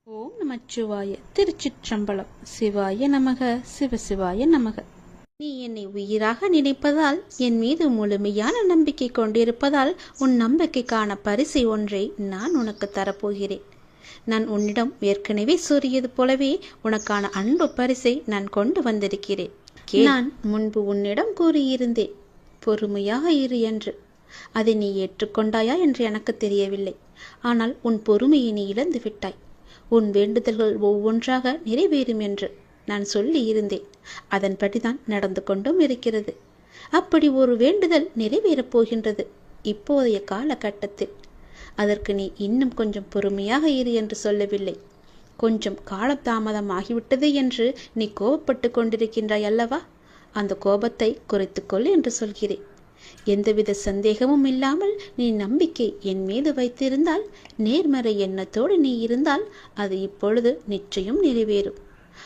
ஓம் நமச்சிவாய. திருச்சிற்றம்பலம். சிவாய நமக. சிவசிவாய நமக. நீ என்னை உயிராக நினைப்பதால், என் மீது முழுமையான நம்பிக்கை கொண்டிருப்பதால், உன் நம்பிக்கைக்கான பரிசை ஒன்றை நான் உனக்கு தரப்போகிறேன். நான் உன்னிடம் ஏற்கனவே கூறியது போலவே உனக்கான அன்பு பரிசை நான் கொண்டு வந்திருக்கிறேன். நான் முன்பு உன்னிடம் கூறியிருந்தேன், பொறுமையாக இரு என்று. அதை நீ ஏற்றுக்கொண்டாயா என்று எனக்கு தெரியவில்லை. ஆனால் உன் பொறுமையை நீ இழந்து விட்டாய். உன் வேண்டுதல்கள் ஒவ்வொன்றாக நிறைவேறும் என்று நான் சொல்லி இருந்தேன். அதன்படிதான் நடந்து கொண்டும் இருக்கிறது. அப்படி ஒரு வேண்டுதல் நிறைவேறப் போகின்றது இப்போதைய காலகட்டத்தில். அதற்கு நீ இன்னும் கொஞ்சம் பொறுமையாக இரு என்று சொல்லவில்லை. கொஞ்சம் காலதாமதம் ஆகிவிட்டது என்று நீ கோபப்பட்டு கொண்டிருக்கின்றாய் அல்லவா? அந்த கோபத்தை குறைத்துக்கொள் என்று சொல்கிறேன். எந்தவித சந்தேகமும் இல்லாமல் நீ நம்பிக்கை என் மீது வைத்திருந்தால், நேர்மறை எண்ணத்தோடு நீ இருந்தால், அது இப்பொழுது நிச்சயம் நிறைவேறும்.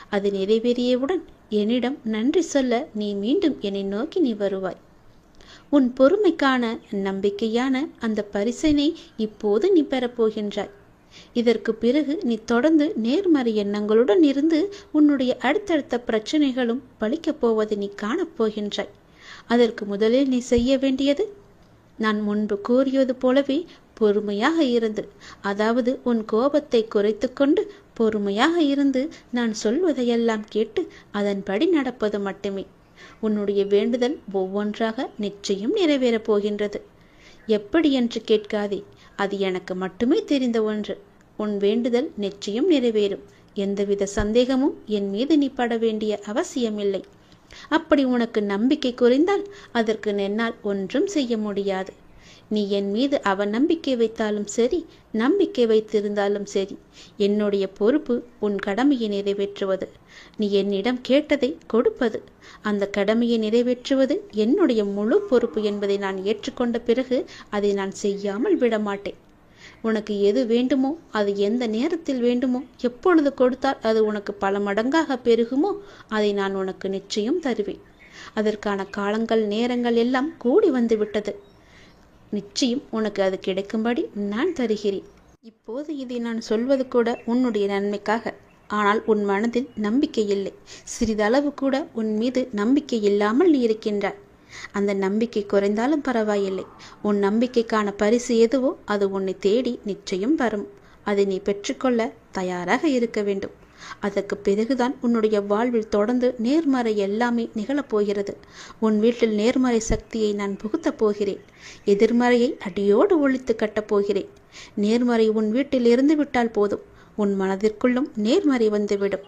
அது நிறைவேறியவுடன் என்னிடம் நன்றி சொல்ல நீ மீண்டும் என்னை நோக்கி நீ வருவாய். உன் பொறுமைக்கான நம்பிக்கையான அந்த பரிசினை இப்போது நீ பெறப்போகின்றாய். இதற்கு பிறகு நீ தொடர்ந்து நேர்மறை எண்ணங்களுடன் இருந்து உன்னுடைய அடுத்தடுத்த பிரச்சனைகளும் பலிக்கப் போவதை நீ காணப்போகின்றாய். அதற்கு முதலில் நீ செய்ய வேண்டியது, நான் முன்பு கூறியது போலவே பொறுமையாக இருந்து, அதாவது உன் கோபத்தை குறைத்து கொண்டு பொறுமையாக இருந்து நான் சொல்வதையெல்லாம் கேட்டு அதன்படி நடப்பது மட்டுமே. உன்னுடைய வேண்டுதல் ஒவ்வொன்றாக நிச்சயம் நிறைவேறப் போகின்றது. எப்படி என்று கேட்காதே, அது எனக்கு மட்டுமே தெரிந்த ஒன்று. உன் வேண்டுதல் நிச்சயம் நிறைவேறும். எந்தவித சந்தேகமும் என் மீது நீ பட வேண்டிய அவசியமில்லை. அப்படி உனக்கு நம்பிக்கை குறைந்தால் அதற்கு என்னால் ஒன்றும் செய்ய முடியாது. நீ என் மீது அவநம்பிக்கை வைத்தாலும் சரி, நம்பிக்கை வைத்திருந்தாலும் சரி, என்னுடைய பொறுப்பு உன் கடமையை நிறைவேற்றுவது. நீ என்னிடம் கேட்டதை கொடுப்பது. அந்த கடமையை நிறைவேற்றுவது என்னுடைய முழு பொறுப்பு என்பதை நான் ஏற்றுக்கொண்ட பிறகு அதை நான் செய்யாமல் விடமாட்டேன். உனக்கு எது வேண்டுமோ, அது எந்த நேரத்தில் வேண்டுமோ, எப்பொழுது கொடுத்தால் அது உனக்கு பல மடங்காக பெருகுமோ, அதை நான் உனக்கு நிச்சயம் தருவேன். அதற்கான காலங்கள் நேரங்கள் எல்லாம் கூடி வந்து விட்டது. நிச்சயம் உனக்கு அது கிடைக்கும்படி நான் தருகிறேன். இப்போது இதை நான் சொல்வது கூட உன்னுடைய நன்மைக்காக. ஆனால் உன் மனதில் நம்பிக்கை இல்லை. சிறிதளவு கூட உன் மீது நம்பிக்கை இல்லாமல் நீ இருக்கின்றாய். அந்த நம்பிக்கை குறைந்தாலும் பரவாயில்லை. உன் நம்பிக்கைக்கான பரிசு எதுவோ அது உன்னை தேடி நிச்சயம் வரும். அதை நீ பெற்றுக்கொள்ள தயாராக இருக்க வேண்டும். அதற்கு பிறகுதான் உன்னுடைய வாழ்வில் தொடர்ந்து நேர்மறை எல்லாமே நிகழப்போகிறது. உன் வீட்டில் நேர்மறை சக்தியை நான் புகுத்தப் போகிறேன். எதிர்மறையை அடியோடு ஒழித்து கட்டப் போகிறேன். நேர்மறை உன் வீட்டில் இருந்து விட்டால் போதும், உன் மனதிற்குள்ளும் நேர்மறை வந்துவிடும்.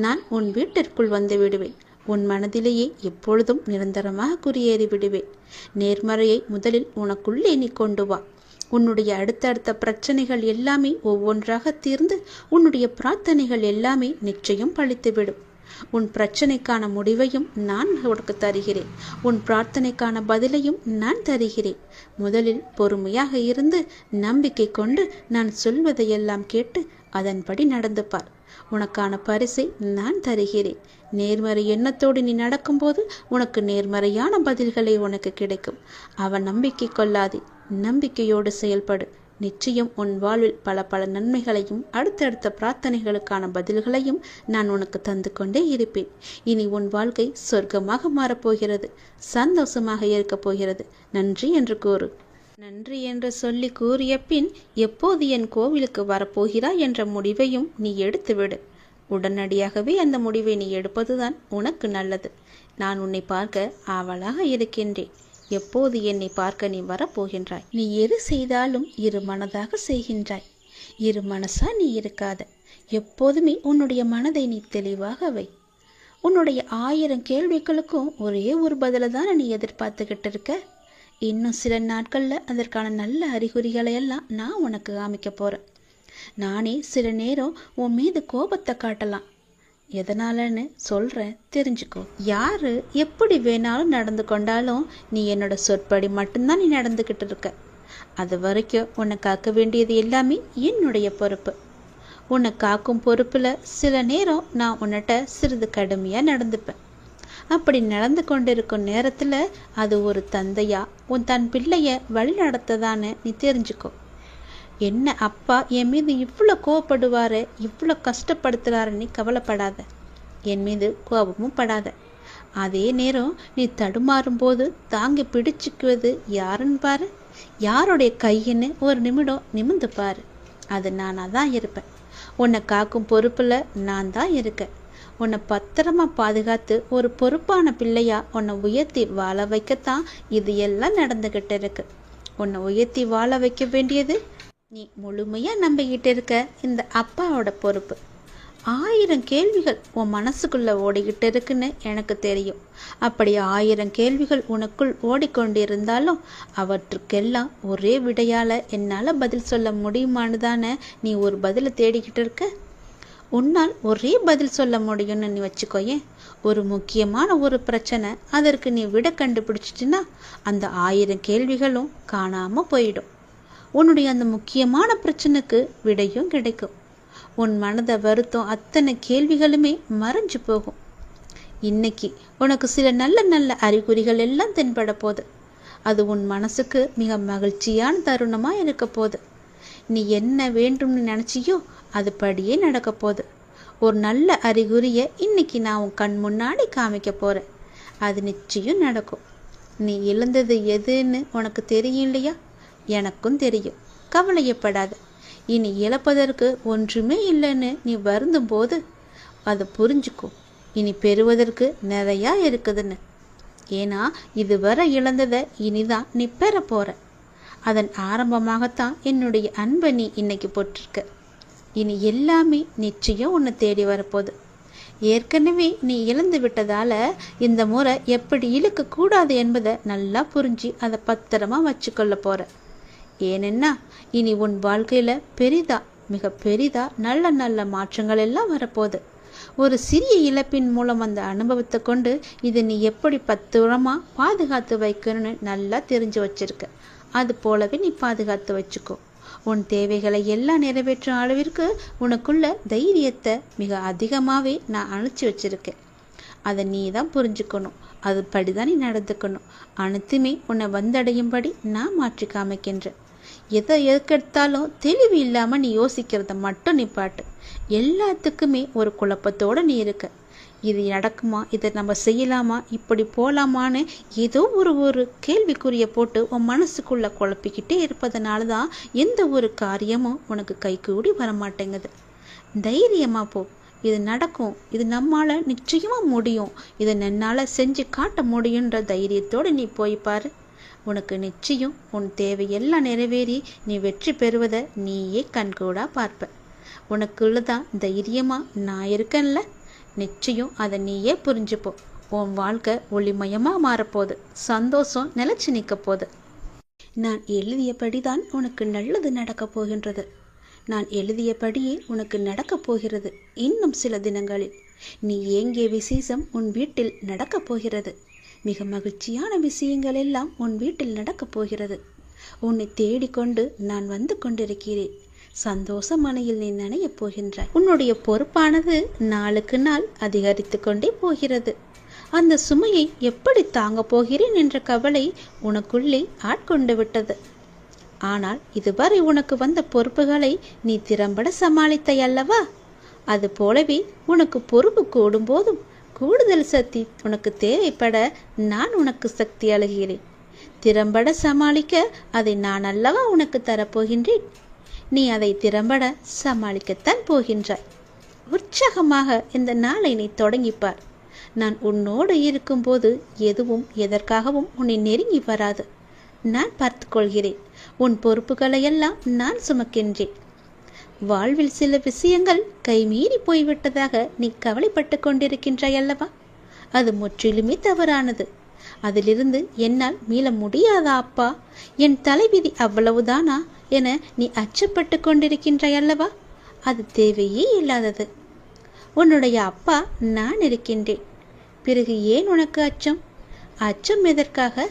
நான் உன் வீட்டிற்குள் வந்து விடுவேன். உன் மனதிலேயே எப்பொழுதும் நிரந்தரமாக குடியேறி விடுவேன். நேர்மறையை முதலில் உனக்குள்ளே நீ கொண்டு வா. உன்னுடைய அடுத்தடுத்த பிரச்சனைகள் எல்லாமே ஒவ்வொன்றாக தீர்ந்து உன்னுடைய பிரார்த்தனைகள் எல்லாமே நிச்சயம் பலித்துவிடும். உன் பிரச்சனைக்கான முடிவையும் நான் உனக்கு தருகிறேன். உன் பிரார்த்தனைக்கான பதிலையும் நான் தருகிறேன். முதலில் பொறுமையாக இருந்து நம்பிக்கை கொண்டு நான் சொல்வதையெல்லாம் கேட்டு அதன்படி நடந்து பார். உனக்கான பரிசை நான் தருகிறேன். நேர்மறை எண்ணத்தோடு நீ நடக்கும்போது உனக்கு நேர்மறையான பதில்களை உனக்கு கிடைக்கும். அவன் நம்பிக்கை கொள்ளாதே, நம்பிக்கையோடு செயல்படு. நிச்சயம் உன் வாழ்வில் பல பல நன்மைகளையும் அடுத்தடுத்த பிரார்த்தனைகளுக்கான பதில்களையும் நான் உனக்கு தந்து கொண்டே இருப்பேன். இனி உன் வாழ்க்கை சொர்க்கமாக மாறப்போகிறது. சந்தோஷமாக இருக்கப் போகிறது. நன்றி என்று கூறு. நன்றி என்று சொல்லி கூறிய பின் எப்போது என் கோவிலுக்கு வரப்போகிறாய் என்ற முடிவையும் நீ எடுத்துவிடு. உடனடியாகவே அந்த முடிவை நீ எடுப்பதுதான் உனக்கு நல்லது. நான் உன்னை பார்க்க ஆவலாக இருக்கின்றேன். எப்போது என்னை பார்க்க நீ வரப்போகின்றாய்? நீ எது செய்தாலும் இரு மனதாக செய்கின்றாய். இரு மனசா நீ இருக்காத. எப்போதுமே உன்னுடைய மனதை நீ தெளிவாக வை. உன்னுடைய 1000 கேள்விகளுக்கும் ஒரே ஒரு பதில தானே நீ எதிர்பார்த்துக்கிட்டு இருக்க. இன்னும் சில நாட்களில் அதற்கான நல்ல அறிகுறிகளை எல்லாம் நான் உனக்கு காமிக்க போகிறேன். நானே சில நேரம் உன் மீது கோபத்தை காட்டலாம். எதனாலன்னு சொல்கிறேன், தெரிஞ்சுக்கோ. யார் எப்படி வேணாலும் நடந்து கொண்டாலும் நீ என்னோட சொற்படி மட்டும்தான் நீ நடந்துக்கிட்டு இருக்க. அது வரைக்கும் உன்னை காக்க வேண்டியது எல்லாமே என்னுடைய பொறுப்பு. உன்னை காக்கும் பொறுப்பில் சில நேரம் நான் உன்னிட்ட சிறிது கடுமையாக நடந்துப்பேன். அப்படி நடந்து கொண்டிருக்கும் நேரத்தில் அது ஒரு தந்தையா உன் தன் பிள்ளைய வழி நடத்ததான்னு நீ தெரிஞ்சுக்கோ. என்ன அப்பா என் மீது இவ்வளோ கோவப்படுவாரு, இவ்வளோ கஷ்டப்படுத்துறாருன்னு கவலைப்படாத. என் மீது கோபமும் படாத. அதே நேரம் நீ தடுமாறும் போது தாங்கி பிடிச்சிக்குவது யாருன்னு பாரு. யாருடைய கையின்னு ஒரு நிமிடம் நிமிந்து பாரு. அது நானாக தான் இருப்பேன். உன்னை காக்கும் பொறுப்பில் நான் தான் இருக்கேன். உன்னை பத்திரமா பாதுகாத்து ஒரு பொறுப்பான பிள்ளையா உன்னை உயர்த்தி வாழ வைக்கத்தான் இது எல்லாம் நடந்துகிட்டு இருக்கு. உன்னை உயர்த்தி வாழ வைக்க வேண்டியது நீ முழுமையாக நம்பிக்கிட்டு இருக்க இந்த அப்பாவோட பொறுப்பு. 1000 கேள்விகள் உன் மனசுக்குள்ளே ஓடிக்கிட்டு இருக்குன்னு எனக்கு தெரியும். அப்படி 1000 கேள்விகள் உனக்குள் ஓடிக்கொண்டிருந்தாலும் அவற்றுக்கெல்லாம் ஒரே விடையால் என்னால் பதில் சொல்ல முடியுமான்னு தானே நீ ஒரு பதிலை தேடிக்கிட்டு இருக்க. உன்னால் ஒரே பதில் சொல்ல முடியும்னு நீ வச்சுக்கோயேன். ஒரு முக்கியமான ஒரு பிரச்சனை, அதற்கு நீ விடை கண்டுபிடிச்சிட்டின்னா அந்த 1000 கேள்விகளும் காணாமல் போயிடும். உன்னுடைய அந்த முக்கியமான பிரச்சனைக்கு விடையும் கிடைக்கும். உன் மனதை வருத்தம் அத்தனை கேள்விகளுமே மறைஞ்சு போகும். இன்னைக்கு உனக்கு சில நல்ல நல்ல அறிகுறிகள் எல்லாம் தென்பட போகுது. அது உன் மனசுக்கு மிக மகிழ்ச்சியான தருணமாக இருக்க போகுது. நீ என்ன வேண்டும்னு நினச்சியோ அது படியே நடக்க போகுது. ஒரு நல்ல அறிகுறியை இன்னைக்கு நான் உன் கண் முன்னாடி காமிக்க போகிறேன். அது நிச்சயம் நடக்கும். நீ இழந்தது எதுன்னு உனக்கு தெரியும் இல்லையா? எனக்கும் தெரியும். கவலையப்படாத. இனி இழப்பதற்கு ஒன்றுமே இல்லைன்னு நீ வருந்தும் போது அதை புரிஞ்சுக்கோ. இனி பெறுவதற்கு நிறையா இருக்குதுன்னு. ஏன்னா இதுவரை இழந்ததை இனிதான் நீ பெற போற. அதன் ஆரம்பமாகத்தான் என்னுடைய அன்பை நீ இன்னைக்கு போட்டிருக்க. இனி எல்லாமே நிச்சயம் உன்னை தேடி வரப்போகுது. ஏற்கனவே நீ இழந்து விட்டதால இந்த முறை எப்படி இழுக்கக்கூடாது என்பதை நல்லா புரிஞ்சு அதை பத்திரமா வச்சுக்கொள்ள போற. ஏனென்னா இனி உன் வாழ்க்கையில் பெரிதா, மிக பெரிதா நல்ல நல்ல மாற்றங்கள் எல்லாம் வரப்போகுது. ஒரு சிறிய இழப்பின் மூலம் அந்த அனுபவத்தை கொண்டு இதை நீ எப்படி பத்திரமாக பாதுகாத்து வைக்கணும்னு நல்லா தெரிஞ்சு வச்சிருக்க. அது போலவே நீ பாதுகாத்து வச்சுக்கோ. உன் தேவைகளை எல்லாம் நிறைவேற்றும் அளவிற்கு உனக்குள்ள தைரியத்தை மிக அதிகமாகவே நான் அனுப்பிச்சி வச்சிருக்கேன். அதை நீ தான் புரிஞ்சுக்கணும். அதுபடிதான் நீ நடந்துக்கணும். அனைத்துமே உன்னை வந்தடையும்படி நான் மாற்றி காமிக்கின்றேன். எதை எதுக்கெடுத்தாலும் தெளிவு இல்லாமல் நீ யோசிக்கிறத மட்டும் நிப்பாட்டு. எல்லாத்துக்குமே ஒரு குழப்பத்தோடு நீ இருக்க. இது நடக்குமா, இதை நம்ம செய்யலாமா, இப்படி போகலாமான்னு ஏதோ ஒரு கேள்விக்குறியை போட்டு உன் மனசுக்குள்ளே குழப்பிக்கிட்டே இருப்பதனால தான் எந்த ஒரு காரியமும் உனக்கு கைகூடி வரமாட்டேங்குது. தைரியமாக போ. இது நடக்கும். இது நம்மால் நிச்சயமாக முடியும். இதை என்னால் செஞ்சு காட்ட முடியுன்ற தைரியத்தோடு நீ போய் பாரு. உனக்கு நிச்சயம் உன் தேவையெல்லாம் நிறைவேறி நீ வெற்றி பெறுவதை நீயே கண்கூடா பார்ப்ப. உனக்குள்ளதான் தைரியமாக நான் இருக்கேன்ல, நிச்சயம் அதை நீயே புரிஞ்சுப்போ. உன் வாழ்க்கை ஒளிமயமாக மாறப்போகுது. சந்தோஷம் நிலச்சி நிற்க போகுது. நான் எழுதியபடிதான் உனக்கு நல்லது நடக்கப் போகின்றது. நான் எழுதியபடியே உனக்கு நடக்கப் போகிறது. இன்னும் சில தினங்களில் நீ ஏங்கிய விசேஷம் உன் வீட்டில் நடக்கப் போகிறது. மிக மகிழ்ச்சியான விஷயங்கள் எல்லாம் உன் வீட்டில் நடக்கப் போகிறது. உன்னை தேடிக்கொண்டு நான் வந்து கொண்டிருக்கிறேன். சந்தோஷ மலையில் நீ நனையப் போகின்றாய். உன்னுடைய பொறுப்பானது நாளுக்கு நாள் அதிகரித்து கொண்டே போகிறது. அந்த சுமையை எப்படி தாங்க போகிறேன் என்ற கவலை உனக்குள்ளே ஆட்கொண்டு விட்டது. ஆனால் இதுவரை உனக்கு வந்த பொறுப்புகளை நீ திறம்பட சமாளித்தாய் அல்லவா? அது போலவே உனக்கு பொறுப்பு கூடும் போதும் கூடுதல் சக்தி உனக்கு தேவைப்பட நான் உனக்கு சக்தி அழுகிறேன். திறம்பட சமாளிக்க அதை நான் அல்லவா உனக்கு தரப்போகின்றேன். நீ அதை திறம்பட சமாளிக்கத்தான் போகின்றாய். உற்சாகமாக இந்த நாளை நீ தொடங்கிப்பார். நான் உன்னோடு இருக்கும்போது எதுவும் எதற்காகவும் உன்னை நெருங்கி வராது. நான் பார்த்து கொள்கிறேன். உன் பொறுப்புகளையெல்லாம் நான் சுமக்கின்றேன். வாழ்வில் சில விஷயங்கள் கைமீறி போய்விட்டதாக நீ கவலைப்பட்டு கொண்டிருக்கின்றாய் அல்லவா? அது முற்றிலுமே தவறானது. அதிலிருந்து என்னால் மீள முடியாதா அப்பா, என் தலைவிதி அவ்வளவுதானா என நீ அச்சப்பட்டு கொண்டிருக்கின்றாய் அல்லவா? அது தேவையே இல்லாதது. உன்னுடைய அப்பா நான் இருக்கின்றேன். பிறகு ஏன் உனக்கு அச்சம்? அச்சம் எதற்காக?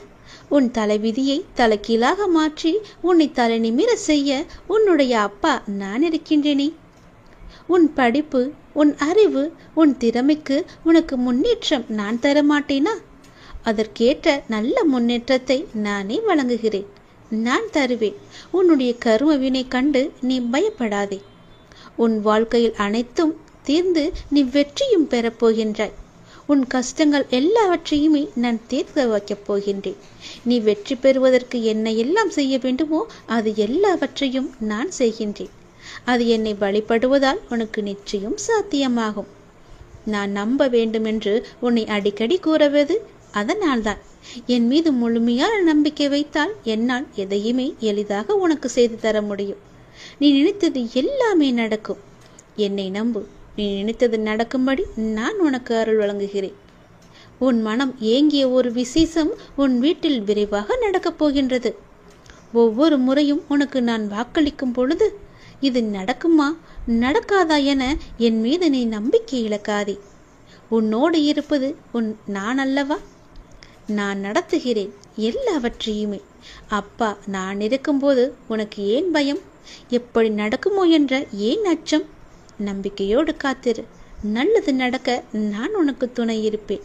உன் தலைவிதியை தலைகீழாக மாற்றி உன்னை தலை நிமிர செய்ய உன்னுடைய அப்பா நான் இருக்கின்றேனே. உன் படிப்பு, உன் அறிவு, உன் திறமைக்கு உனக்கு முன்னேற்றம் நான் தரமாட்டேனா? அதற்கேற்ற நல்ல முன்னேற்றத்தை நானே வழங்குகிறேன். நான் தருவேன். உன்னுடைய கர்ம வினை கண்டு நீ பயப்படாதே. உன் வாழ்க்கையில் அனைத்தும் தீர்ந்து நீ வெற்றியும் பெறப்போகின்றாய். உன் கஷ்டங்கள் எல்லாவற்றையுமே நான் தீர்க்க வைக்கப் போகின்றேன். நீ வெற்றி பெறுவதற்கு என்ன எல்லாம் செய்ய வேண்டுமோ அது எல்லாவற்றையும் நான் செய்கின்றேன். அது என்னை வழிபடுவதால் உனக்கு நிச்சயம் சாத்தியமாகும். நான் நம்ப வேண்டும் என்று உன்னை அடிக்கடி கூறுவது அதனால்தான். என் மீது முழுமையான நம்பிக்கை வைத்தால் என்னால் எதையுமே எளிதாக உனக்கு செய்து தர முடியும். நீ நினைத்தது எல்லாமே நடக்கும். என்னை நம்பு. நீ நினைத்தது நடக்கும்படி நான் உனக்கு அருள் வழங்குகிறேன். உன் மனம் ஏங்கிய ஒரு விசேஷம் உன் வீட்டில் விரைவாக நடக்கப் போகின்றது. ஒவ்வொரு முறையும் உனக்கு நான் வாக்களிக்கும் பொழுது இது நடக்குமா நடக்காதா என என் மீது நீ நம்பிக்கை இழக்காதே. உன்னோடு இருப்பது நான் அல்லவா? நான் நடத்துகிறேன் எல்லாவற்றையுமே. அப்பா நான் இருக்கும்போது உனக்கு ஏன் பயம்? எப்படி நடக்குமோ என்ற ஏன் அச்சம்? நம்பிக்கையோடு காத்திரு. நல்லது நடக்க நான் உனக்கு துணை இருப்பேன்.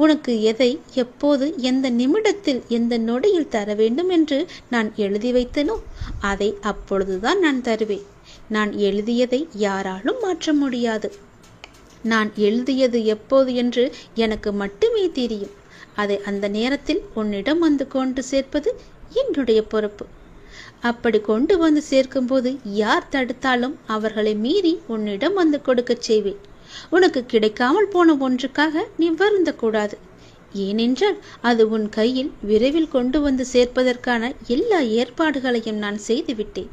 உனக்கு எதை எப்போது எந்த நிமிடத்தில் எந்த நொடியில் தர வேண்டும் என்று நான் எழுதி வைத்தனோ அதை அப்பொழுதுதான் நான் தருவேன். நான் எழுதியதை யாராலும் மாற்ற முடியாது. நான் எழுதியது எப்போது என்று எனக்கு மட்டுமே தெரியும். அதை அந்த நேரத்தில் உன்னிடம் வந்து கொண்டு சேர்ப்பது என்னுடைய பொறுப்பு. அப்படி கொண்டு வந்து சேர்க்கும்போது யார் தடுத்தாலும் அவர்களை மீறி உன்னிடம் வந்து கொடுக்க செய்வேன். உனக்கு கிடைக்காமல் போன ஒன்றுக்காக நீ வருந்த கூடாது. ஏனென்றால் அது உன் கையில் விரைவில் கொண்டு வந்து சேர்ப்பதற்கான எல்லா ஏற்பாடுகளையும் நான் செய்துவிட்டேன்.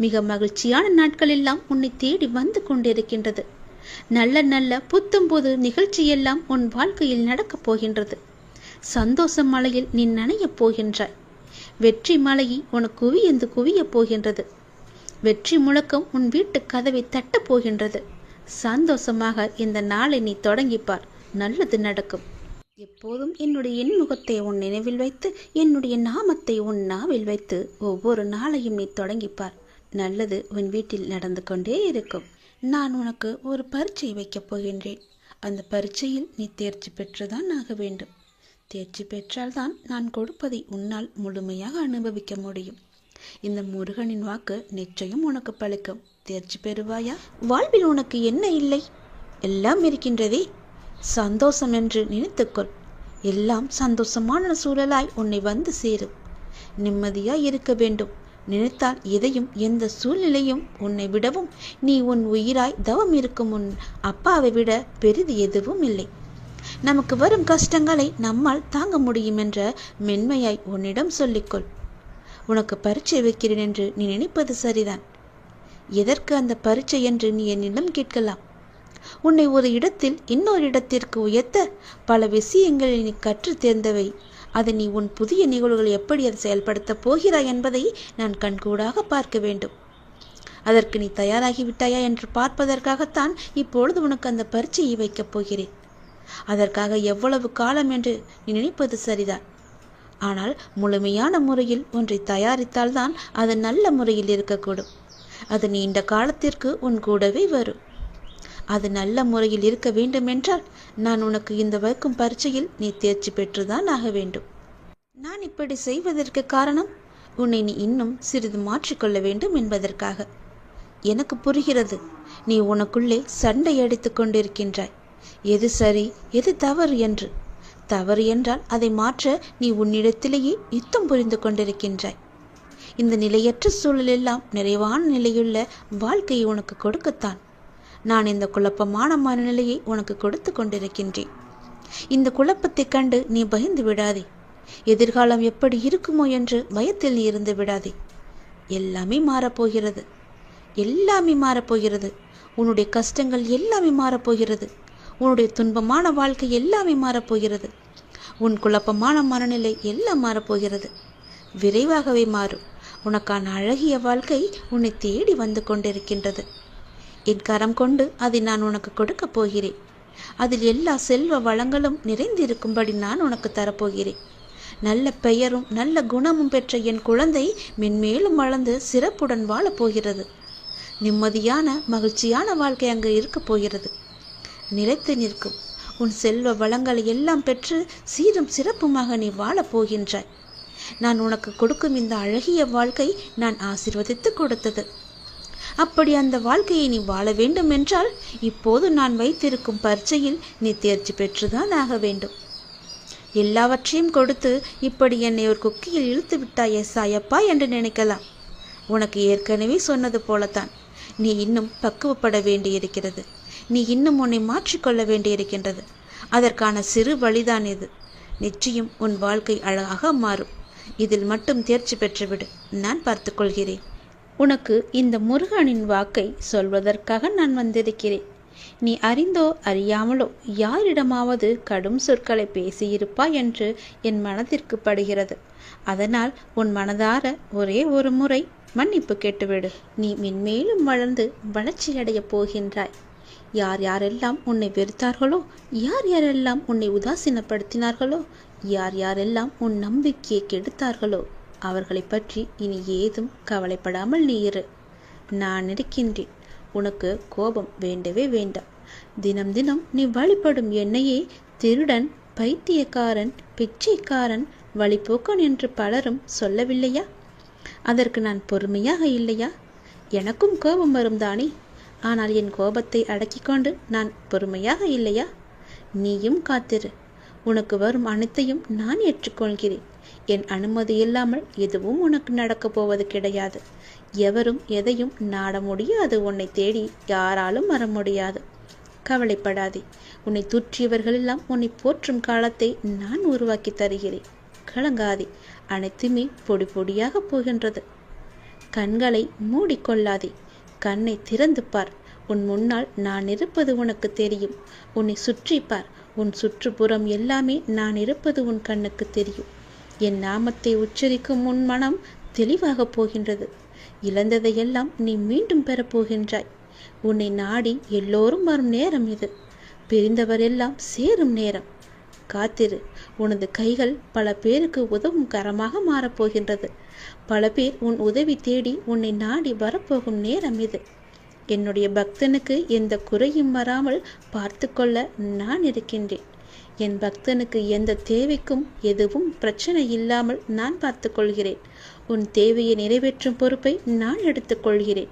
மிக மகிழ்ச்சியான நாட்கள் எல்லாம் உன்னை தேடி வந்து கொண்டிருக்கின்றது. நல்ல நல்ல புத்தம்போது நிகழ்ச்சியெல்லாம் உன் வாழ்க்கையில் நடக்கப் போகின்றது. சந்தோஷ மலையில் நீ நனையப் போகின்றாய். வெற்றி மலையை உனக்கு குவியந்து குவியப் போகின்றது. வெற்றி முழக்கம் உன் வீட்டு கதவை தட்டப் போகின்றது. சந்தோஷமாக இந்த நாளை நீ தொடங்கிப்பார். நல்லது நடக்கும். எப்போதும் என்னுடைய இன்முகத்தை உன் நினைவில் வைத்து என்னுடைய நாமத்தை உன் நாவில் வைத்து ஒவ்வொரு நாளையும் நீ தொடங்கிப்பார். நல்லது உன் வீட்டில் நடந்து கொண்டே இருக்கும். நான் உனக்கு ஒரு பரீட்சை வைக்கப் போகின்றேன். அந்த பரீட்சையில் நீ தேர்ச்சி பெற்றுதான் ஆக வேண்டும். தேர்ச்சி பெற்றால்தான் நான் கொடுப்பதை உன்னால் முழுமையாக அனுபவிக்க முடியும். இந்த முருகனின் வாக்கு நிச்சயம் உனக்கு பலிக்கும். தேர்ச்சி பெறுவாயா? வாழ்வில் உனக்கு என்ன இல்லை? எல்லாம் இருக்கின்றதே. சந்தோஷம் என்று நினைத்துக்கொள். எல்லாம் சந்தோஷமான சூழலாய் உன்னை வந்து சேரும். நிம்மதியாய் இருக்க வேண்டும். நினைத்தால் எதையும் எந்த சூழ்நிலையும் உன்னை விடவும் நீ உன் உயிராய் தவம் இருக்கும் உன் அப்பாவை விட பெரிது எதுவும் இல்லை. நமக்கு வரும் கஷ்டங்களை நம்மால் தாங்க முடியும் என்ற மென்மையாய் உன்னிடம் சொல்லிக்கொள். உனக்கு பரீட்சை வைக்கிறேன் என்று நீ நினைப்பது சரிதான். எதற்கு அந்த பரீட்சை என்று நீ என்னிடம் கேட்கலாம். உன்னை ஒரு இடத்தில் இன்னொரு இடத்திற்கு உயர்த்த பல விஷயங்களை நீ கற்று தேர்ந்தவை. அதை நீ உன் புதிய நிகழ்வுகள் எப்படி அதை செயல்படுத்தப் போகிறாய் என்பதை நான் கண்கூடாக பார்க்க வேண்டும். அதற்கு நீ தயாராகிவிட்டாயா என்று பார்ப்பதற்காகத்தான் இப்பொழுது உனக்கு அந்த பரீட்சையை வைக்கப் போகிறேன். அதற்காக எவ்வளவு காலம் என்று நீ நினைப்பது சரிதான். ஆனால் முழுமையான முறையில் ஒன்றை தயாரித்தால்தான் அது நல்ல முறையில் இருக்கக்கூடும். அது நீண்ட காலத்திற்கு உன் கூடவே வரும். அது நல்ல முறையில் இருக்க வேண்டுமென்றால் நான் உனக்கு இந்த வைக்கும் பரீட்சையில் நீ தேர்ச்சி பெற்றுதான் ஆக வேண்டும். நான் இப்படி செய்வதற்கு காரணம் உன்னை நீ இன்னும் சிறிது மாற்றிக்கொள்ள வேண்டும் என்பதற்காக. எனக்கு புரிகிறது. நீ உனக்குள்ளே சண்டை அடித்து கொண்டிருக்கின்றாய். எது சரி எது தவறு என்று. தவறு என்றால் அதை மாற்ற நீ உன்னிடத்திலேயே யுத்தம் புரிந்து கொண்டிருக்கின்றாய். இந்த நிலையற்ற சூழலெல்லாம் நிறைவான நிலையுள்ள வாழ்க்கையை உனக்கு கொடுக்கத்தான் நான் இந்த குழப்பமான மனநிலையை உனக்கு கொடுத்து கொண்டிருக்கின்றேன். இந்த குழப்பத்தை கண்டு நீ பயந்து விடாதே. எதிர்காலம் எப்படி இருக்குமோ என்று பயத்தில் நீ இருந்து விடாதே. எல்லாமே மாறப்போகிறது. எல்லாமே மாறப்போகிறது. உன்னுடைய கஷ்டங்கள் எல்லாமே மாறப்போகிறது. உன்னுடைய துன்பமான வாழ்க்கை எல்லாமே மாறப்போகிறது. உன் குழப்பமான மனநிலை எல்லாம் மாறப்போகிறது. விரைவாகவே மாறும். உனக்கான அழகிய வாழ்க்கை உன்னை தேடி வந்து கொண்டிருக்கின்றது. என் கரம் கொண்டு அதை நான் உனக்கு கொடுக்க போகிறேன். அதில் எல்லா செல்வ வளங்களும் நிறைந்திருக்கும்படி நான் உனக்கு தரப்போகிறேன். நல்ல பெயரும் நல்ல குணமும் பெற்ற என் குழந்தை மென்மேலும் வளர்ந்து சிறப்புடன் வாழப்போகிறது. நிம்மதியான மகிழ்ச்சியான வாழ்க்கை அங்கு இருக்கப் போகிறது. நிலைத்து நிற்கும். உன் செல்வ வளங்களை எல்லாம் பெற்று சீரும் சிறப்புமாக நீ வாழப்போகின்றாய். நான் உனக்கு கொடுக்கும் இந்த அழகிய வாழ்க்கை நான் ஆசீர்வதித்து கொடுத்தது. அப்படி அந்த வாழ்க்கையை நீ வாழ வேண்டும் என்றால் இப்போது நான் வைத்திருக்கும் பரீட்சையில் நீ தேர்ச்சி பெற்றுதான் ஆக வேண்டும். எல்லாவற்றையும் கொடுத்து இப்படி என்னை ஒரு குக்கியில் இழுத்து விட்டாயே சாயப்பா என்று நினைக்கலாம். உனக்கு ஏற்கனவே சொன்னது போலத்தான், நீ இன்னும் பக்குவப்பட வேண்டியிருக்கிறது. நீ இன்னும் உன்னை மாற்றிக்கொள்ள வேண்டியிருக்கின்றது. அதற்கான சிறு வழிதான் இது. நிச்சயம் உன் வாழ்க்கை அழகாக மாறும். இதில் மட்டும் தேர்ச்சி பெற்றுவிடு, நான் பார்த்துக்கொள்கிறேன். உனக்கு இந்த முருகனின் வாக்கை சொல்வதற்காக நான் வந்திருக்கிறேன். நீ அறிந்தோ அறியாமலோ யாரிடமாவது கடும் சொற்களை பேசியிருப்பாய் என்று என் மனதிற்கு படுகிறது. அதனால் உன் மனதார ஒரே ஒரு முறை மன்னிப்பு கேட்டுவிடு. நீ மென்மேலும் வளர்ந்து வளர்ச்சியடையப் போகின்றாய். யார் யாரெல்லாம் உன்னை வெறுத்தார்களோ, யார் யாரெல்லாம் உன்னை உதாசீனப்படுத்தினார்களோ, யார் யாரெல்லாம் உன் நம்பிக்கையை கெடுத்தார்களோ அவர்களை பற்றி இனி ஏதும் கவலைப்படாமல் நீ இரு. நான் இருக்கின்றேன். உனக்கு கோபம் வேண்டவே வேண்டாம். தினம் தினம் நீ வழிபடும் என்னையே திருடன், பைத்தியக்காரன், பிச்சைக்காரன், வழிபோக்கன் என்று பலரும் சொல்லவில்லையா? அதற்கு நான் பொறுமையாக இல்லையா? எனக்கும் கோபம் வரும் தானே. ஆனால் என் கோபத்தை அடக்கி கொண்டு நான் பொறுமையாக இல்லையா? நீயும் காத்திரு. உனக்கு வரும் அனைத்தையும் நான் ஏற்றுக்கொள்கிறேன். என் அனுமதி இல்லாமல் எதுவும் உனக்கு நடக்கப் போவது கிடையாது. எவரும் எதையும் நாட முடியாது. உன்னை தேடி யாராலும் வர முடியாது. கவலைப்படாதே. உன்னை தூற்றியவர்களெல்லாம் உன்னை போற்றும் காலத்தை நான் உருவாக்கி தருகிறேன். கலங்காதே. அனைத்துமே பொடி பொடியாக போகின்றது. கண்களை மூடிக்கொள்ளாதே. கண்ணை திறந்து பார். உன் முன்னால் நான் இருப்பது உனக்கு தெரியும். உன்னை சுற்றி பார். உன் சுற்றுப்புறம் எல்லாமே நான் இருப்பது உன் கண்ணுக்கு தெரியும். என் நாமத்தை உச்சரிக்கும் உன் மனம் தெளிவாக போகின்றது. இழந்ததையெல்லாம் நீ மீண்டும் பெறப்போகின்றாய். உன்னை நாடி எல்லோரும் வரும் நேரம் இது. பிரிந்தவரெல்லாம் சேரும் நேரம். காத்திரு. உனது கைகள் பல பேருக்கு உதவும் கரமாக மாறப்போகின்றது. பல பேர் உன் உதவி தேடி உன்னை நாடி வரப்போகும் நேரம் இது. என்னுடைய பக்தனுக்கு எந்த குறையும் வராமல் பார்த்து கொள்ள நான் இருக்கின்றேன். என் பக்தனுக்கு எந்த தேவைக்கும் எதுவும் பிரச்சனை இல்லாமல் நான் பார்த்து கொள்கிறேன். உன் தேவையை நிறைவேற்றும் பொறுப்பை நான் எடுத்துக்கொள்கிறேன்.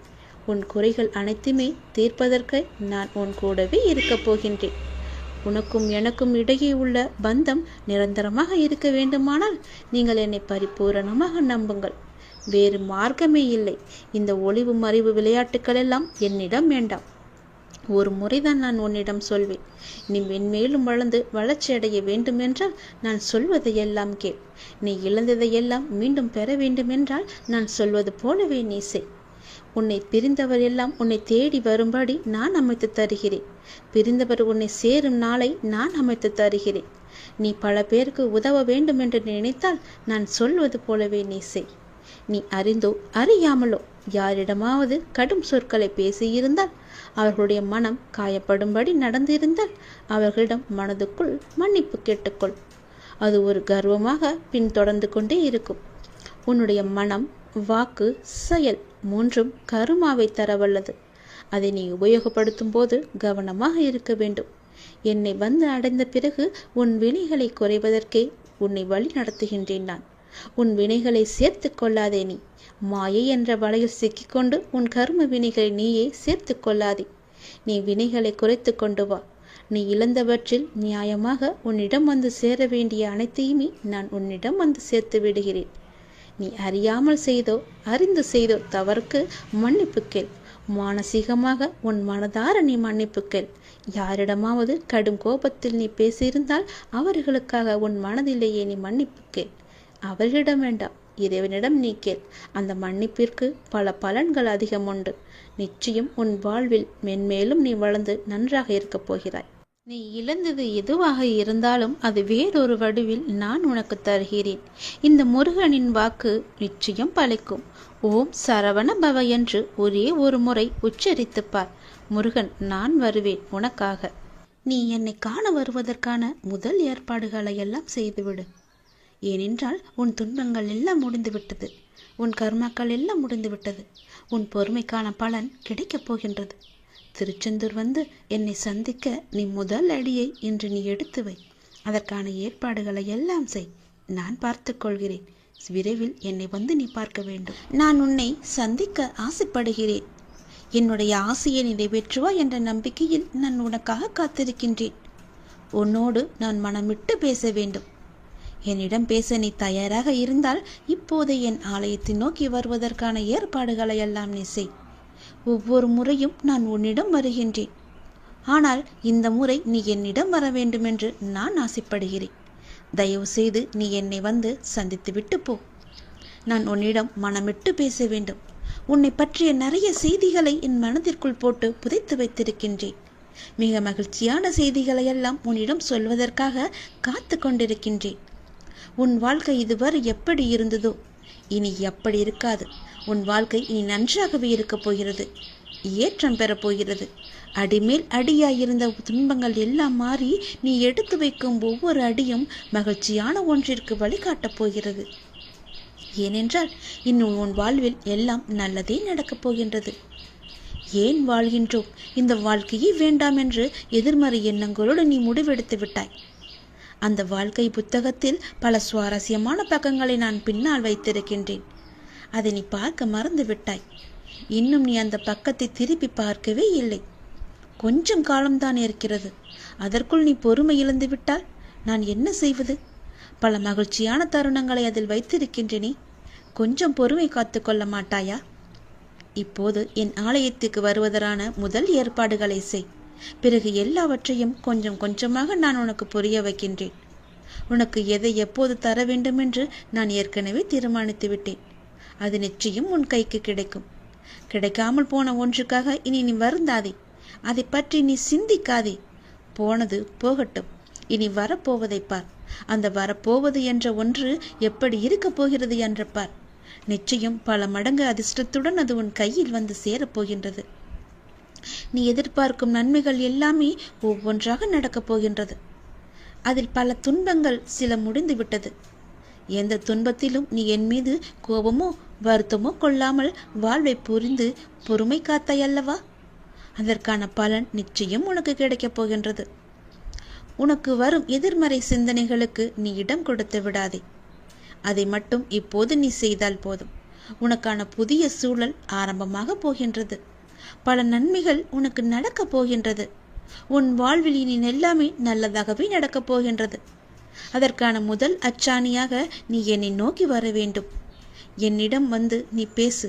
உன் குறைகள் அனைத்துமே தீர்ப்பதற்கு நான் உன் கூடவே இருக்கப் போகின்றேன். உனக்கும் எனக்கும் இடையே உள்ள பந்தம் நிரந்தரமாக இருக்க வேண்டுமானால் நீங்கள் என்னை பரிபூரணமாக நம்புங்கள். வேறு மார்க்கமே இல்லை. இந்த ஒளிவு மறைவு விளையாட்டுக்கள் எல்லாம் என்னிடம் வேண்டாம். ஒரு முறைதான் நான் உன்னிடம் சொல்வேன். நீ மென்மேலும் வளர்ந்து வளர்ச்சி அடைய வேண்டுமென்றால் நான் சொல்வதையெல்லாம் கேள். நீ இழந்ததையெல்லாம் மீண்டும் பெற வேண்டுமென்றால் நான் சொல்வது போலவே நீ செய். உன்னை பிரிந்தவர் எல்லாம் உன்னை தேடி வரும்படி நான் அமைத்து தருகிறேன். பிரிந்தவர் உன்னை சேரும் நாளை நான் அமைத்து தருகிறேன். நீ பல பேருக்கு உதவ வேண்டும் என்று நினைத்தால் நான் சொல்வது போலவே நீ செய். நீ அறிந்தோ அறியாமலோ யாரிடமாவது கடும் சொற்களை பேசியிருந்தால், அவர்களுடைய மனம் காயப்படும்படி நடந்திருந்தால் அவர்களிடம் மனதுக்குள் மன்னிப்பு கேட்டுக்கொள். அது ஒரு கர்வமாக பின்தொடர்ந்து கொண்டே இருக்கும். உன்னுடைய மனம், வாக்கு, செயல் மூன்றும் கருமாவை தரவல்லது. அதை நீ உபயோகப்படுத்தும் போது கவனமாக இருக்க வேண்டும். என்னை வந்து அடைந்த பிறகு உன் வினைகளை குறைவதற்கே உன்னை வழி நடத்துகின்றேன் நான். உன் வினைகளை சேர்த்து கொள்ளாதே. நீ மாயை என்ற வலையில் சிக்கிக்கொண்டு உன் கர்ம வினைகளை நீயே சேர்த்து கொள்ளாதே. நீ வினைகளை குறைத்து கொண்டு வா. நீ இழந்தவற்றில் நியாயமாக உன்னிடம் வந்து சேர வேண்டிய அனைத்தையுமே நான் உன்னிடம் வந்து சேர்த்து விடுகிறேன். நீ அறியாமல் செய்தோ அறிந்து செய்தோ தவறுக்கு மன்னிப்பு கேள். மானசீகமாக உன் மனதார நீ மன்னிப்பு கேள். யாரிடமாவது கடும் கோபத்தில் நீ பேசியிருந்தால் அவர்களுக்காக உன் மனதிலேயே நீ மன்னிப்பு கேள். அவர்களிடம் வேண்டாம், இறைவனிடம் நீ கேள். அந்த மன்னிப்பிற்கு பல பலன்கள் அதிகம் உண்டு. நிச்சயம் உன் வாழ்வில் மென்மேலும் நீ வளர்ந்து நன்றாக இருக்கப் போகிறாய். நீ இழந்தது எதுவாக இருந்தாலும் அது வேறொரு வடிவில் நான் உனக்கு தருகிறேன். இந்த முருகனின் வாக்கு நிச்சயம் பலிக்கும். ஓம் சரவண பவ என்று ஒரே ஒரு முறை உச்சரித்துப்பார். முருகன், நான் வருவேன் உனக்காக. நீ என்னை காண வருவதற்கான முதல் ஏற்பாடுகளை எல்லாம் செய்துவிடு. ஏனென்றால் உன் துன்பங்கள் எல்லாம் முடிந்துவிட்டது. உன் கர்மாக்கள் எல்லாம் முடிந்துவிட்டது. உன் பொறுமைக்கான பலன் கிடைக்கப் போகின்றது. திருச்செந்தூர் வந்து என்னை சந்திக்க நீ முதல் அடியை இன்று நீ எடுத்து வை. அதற்கான ஏற்பாடுகளை எல்லாம் செய். நான் பார்த்து கொள்கிறேன். விரைவில் என்னை வந்து நீ பார்க்க வேண்டும். நான் உன்னை சந்திக்க ஆசைப்படுகிறேன். என்னுடைய ஆசையை நிறைவேற்றுவா என்ற நம்பிக்கையில் நான் உனக்காக காத்திருக்கின்றேன். உன்னோடு நான் மனமிட்டு பேச வேண்டும். என்னிடம் பேச நீ தயாராக இருந்தால் இப்போது என் ஆலயத்தை நோக்கி வருவதற்கான ஏற்பாடுகளை எல்லாம் நீ செய். ஒவ்வொரு முறையும் நான் உன்னிடம் வருகின்றேன். ஆனால் இந்த முறை நீ என்னிடம் வர வேண்டும் என்று நான் ஆசைப்படுகிறேன். தயவு செய்து நீ என்னை வந்து சந்தித்து விட்டு போ. நான் உன்னிடம் மனமிட்டு பேச வேண்டும். உன்னை பற்றிய நிறைய செய்திகளை என் மனதிற்குள் போட்டு புதைத்து வைத்திருக்கின்றேன். மிக மகிழ்ச்சியான செய்திகளை எல்லாம் உன்னிடம் சொல்வதற்காக காத்து கொண்டிருக்கின்றேன். உன் வாழ்க்கை இதுவரை எப்படி இருந்ததோ இனி எப்படி இருக்காது. உன் வாழ்க்கை இனி நன்றாகவே இருக்கப் போகிறது. ஏற்றம் பெறப் போகிறது. அடிமேல் அடியாயிருந்த துன்பங்கள் எல்லாம் மாறி நீ எடுத்து வைக்கும் ஒவ்வொரு அடியும் மகிழ்ச்சியான ஒன்றிற்கு வழிகாட்டப் போகிறது. ஏனென்றால் இன்னும் உன் வாழ்வில் எல்லாம் நல்லதே நடக்கப் போகின்றது. ஏன் வாழ்கின்றோம், இந்த வாழ்க்கையே வேண்டாம் என்று எதிர்மறை எண்ணங்களோடு நீ முடிவெடுத்து விட்டாய். அந்த வாழ்க்கை புத்தகத்தில் பல சுவாரஸ்யமான பக்கங்களை நான் பின்னால் வைத்திருக்கின்றேன். அதை நீ பார்க்க மறந்து விட்டாய். இன்னும் நீ அந்த பக்கத்தை திருப்பி பார்க்கவே இல்லை. கொஞ்சம் காலம்தான் இருக்கிறது. அதற்குள் நீ பொறுமை இழந்து விட்டால் நான் என்ன செய்வது? பல மகிழ்ச்சியான தருணங்களை அதில் வைத்திருக்கின்றேனே. கொஞ்சம் பொறுமை காத்து கொள்ள மாட்டாயா? இப்போது என் ஆலயத்துக்கு வருவதற்கான முதல் ஏற்பாடுகளை செய். பிறகு எல்லாவற்றையும் கொஞ்சம் கொஞ்சமாக நான் உனக்கு புரிய வைக்கின்றேன். உனக்கு எதை எப்போது தர வேண்டும் என்று நான் ஏற்கனவே தீர்மானித்து விட்டேன். அது நிச்சயம் உன் கைக்கு கிடைக்கும். கிடைக்காமல் போன ஒன்றுக்காக இனி நீ வருந்தாதே. அதை பற்றி நீ சிந்திக்காதே. போனது போகட்டும். இனி வரப்போவதை பார். அந்த வரப்போவது என்ற ஒன்று எப்படி இருக்கப் போகிறது என்று பார். நிச்சயம் பல மடங்கு அதிர்ஷ்டத்துடன் அது உன் கையில் வந்து சேரப்போகின்றது. நீ எதிர்பார்க்கும் நன்மைகள் எல்லாமே ஒவ்வொன்றாக நடக்கப் போகின்றது. அதில் பல துன்பங்கள் சில முடிந்து விட்டது. எந்த துன்பத்திலும் நீ என் மீது கோபமோ வருத்தமோ கொள்ளாமல் வாழ்வை புரிந்து பொறுமை காத்தாயல்லவா? அதற்கான பலன் நிச்சயம் உனக்கு கிடைக்கப் போகின்றது. உனக்கு வரும் எதிர்மறை சிந்தனைகளுக்கு நீ இடம் கொடுத்து விடாதே. அதை மட்டும் இப்போது நீ செய்தால் போதும். உனக்கான புதிய சூழல் ஆரம்பமாக போகின்றது. பல நன்மைகள் உனக்கு நடக்கப் போகின்றது. உன் வாழ்வில் இனி எல்லாமே நல்லதாகவே நடக்கப் போகின்றது. அதற்கான முதல் அச்சாணியாக நீ என்னை நோக்கி வர வேண்டும். என்னிடம் வந்து நீ பேசு.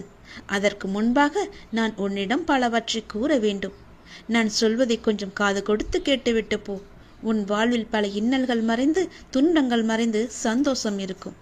அதற்கு முன்பாக நான் உன்னிடம் பலவற்றை கூற வேண்டும். நான் சொல்வதை கொஞ்சம் காது கொடுத்து கேட்டுவிட்டு போ. உன் வாழ்வில் பல இன்னல்கள் மறைந்து துன்பங்கள் மறைந்து சந்தோஷம் இருக்கும்.